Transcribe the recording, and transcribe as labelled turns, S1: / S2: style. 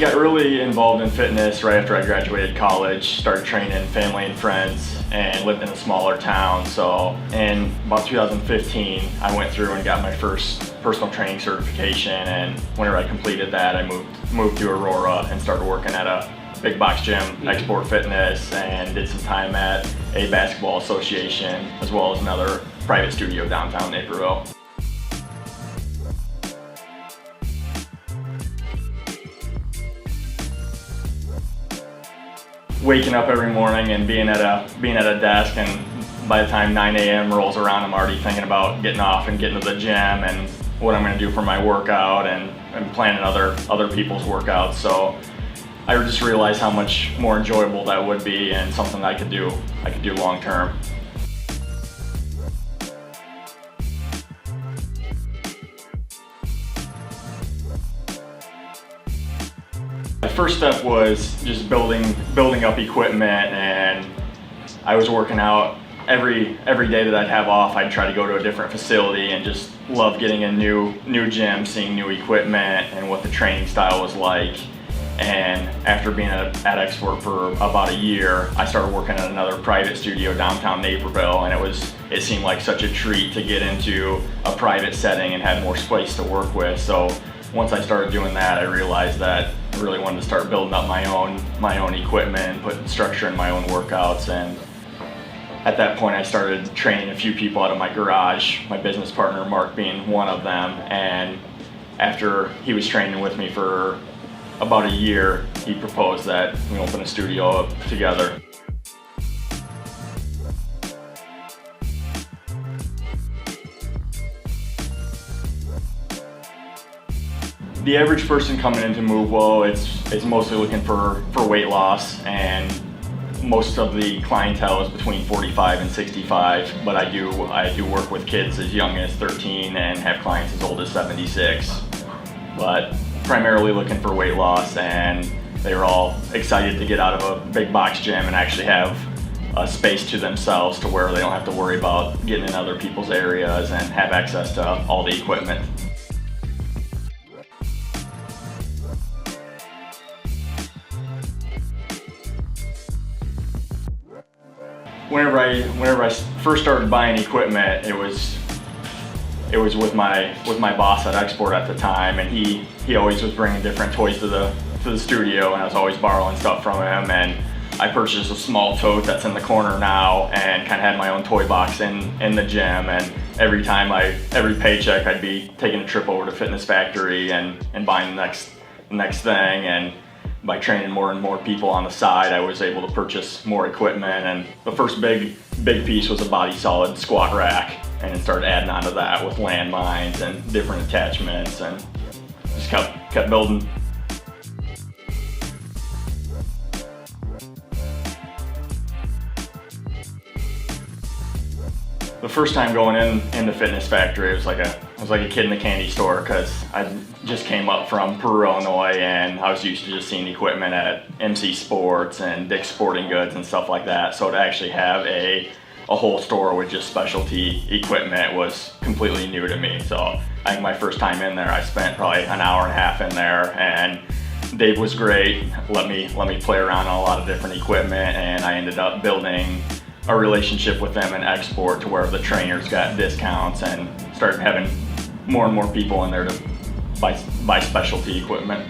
S1: got really involved in fitness right after I graduated college, started training family and friends, and lived in a smaller town. So in about 2015, I went through and got my first personal training certification, and whenever I completed that, I moved to Aurora and started working at a big box gym, MoveWell Fitness, and did some time at a basketball association, as well as another private studio downtown Naperville. Waking up every morning and being at a desk, and by the time 9 a.m. rolls around, I'm already thinking about getting off and getting to the gym and what I'm going to do for my workout, and planning other people's workouts. So I just realized how much more enjoyable that would be, and something I could do long term. The first step was just building up equipment, and I was working out every day that I'd have off. I'd try to go to a different facility and just love getting a new gym, seeing new equipment and what the training style was like. And after being at Export for about a year, I started working at another private studio downtown Naperville, and it seemed like such a treat to get into a private setting and have more space to work with. So once I started doing that, I realized that I really wanted to start building up my own equipment and putting structure in my own workouts. And at that point, I started training a few people out of my garage, my business partner Mark being one of them. And after he was training with me for about a year, he proposed that we open a studio up together. The average person coming into MoveWell is mostly looking for weight loss, and most of the clientele is between 45 and 65, but I do work with kids as young as 13 and have clients as old as 76. But primarily looking for weight loss, and they were all excited to get out of a big box gym and actually have a space to themselves to where they don't have to worry about getting in other people's areas and have access to all the equipment. Whenever I first started buying equipment, it was with my boss at Export at the time, and he always was bringing different toys to the studio, and I was always borrowing stuff from him. And I purchased a small tote that's in the corner now, and kind of had my own toy box in the gym. And every paycheck, I'd be taking a trip over to Fitness Factory and buying the next thing. And by training more and more people on the side, I was able to purchase more equipment. And the first big piece was a body solid squat rack, and then started adding onto that with landmines and different attachments, and just kept building. The first time going into Fitness Factory, I was like a kid in a candy store, because I just came up from Peru, Illinois, and I was used to just seeing equipment at MC Sports and Dick's Sporting Goods and stuff like that. So to actually have a whole store with just specialty equipment was completely new to me. So I think my first time in there, I spent probably an hour and a half in there, and Dave was great. Let me play around on a lot of different equipment, and I ended up building a relationship with them in Export to where the trainers got discounts, and started having more and more people in there to buy specialty equipment.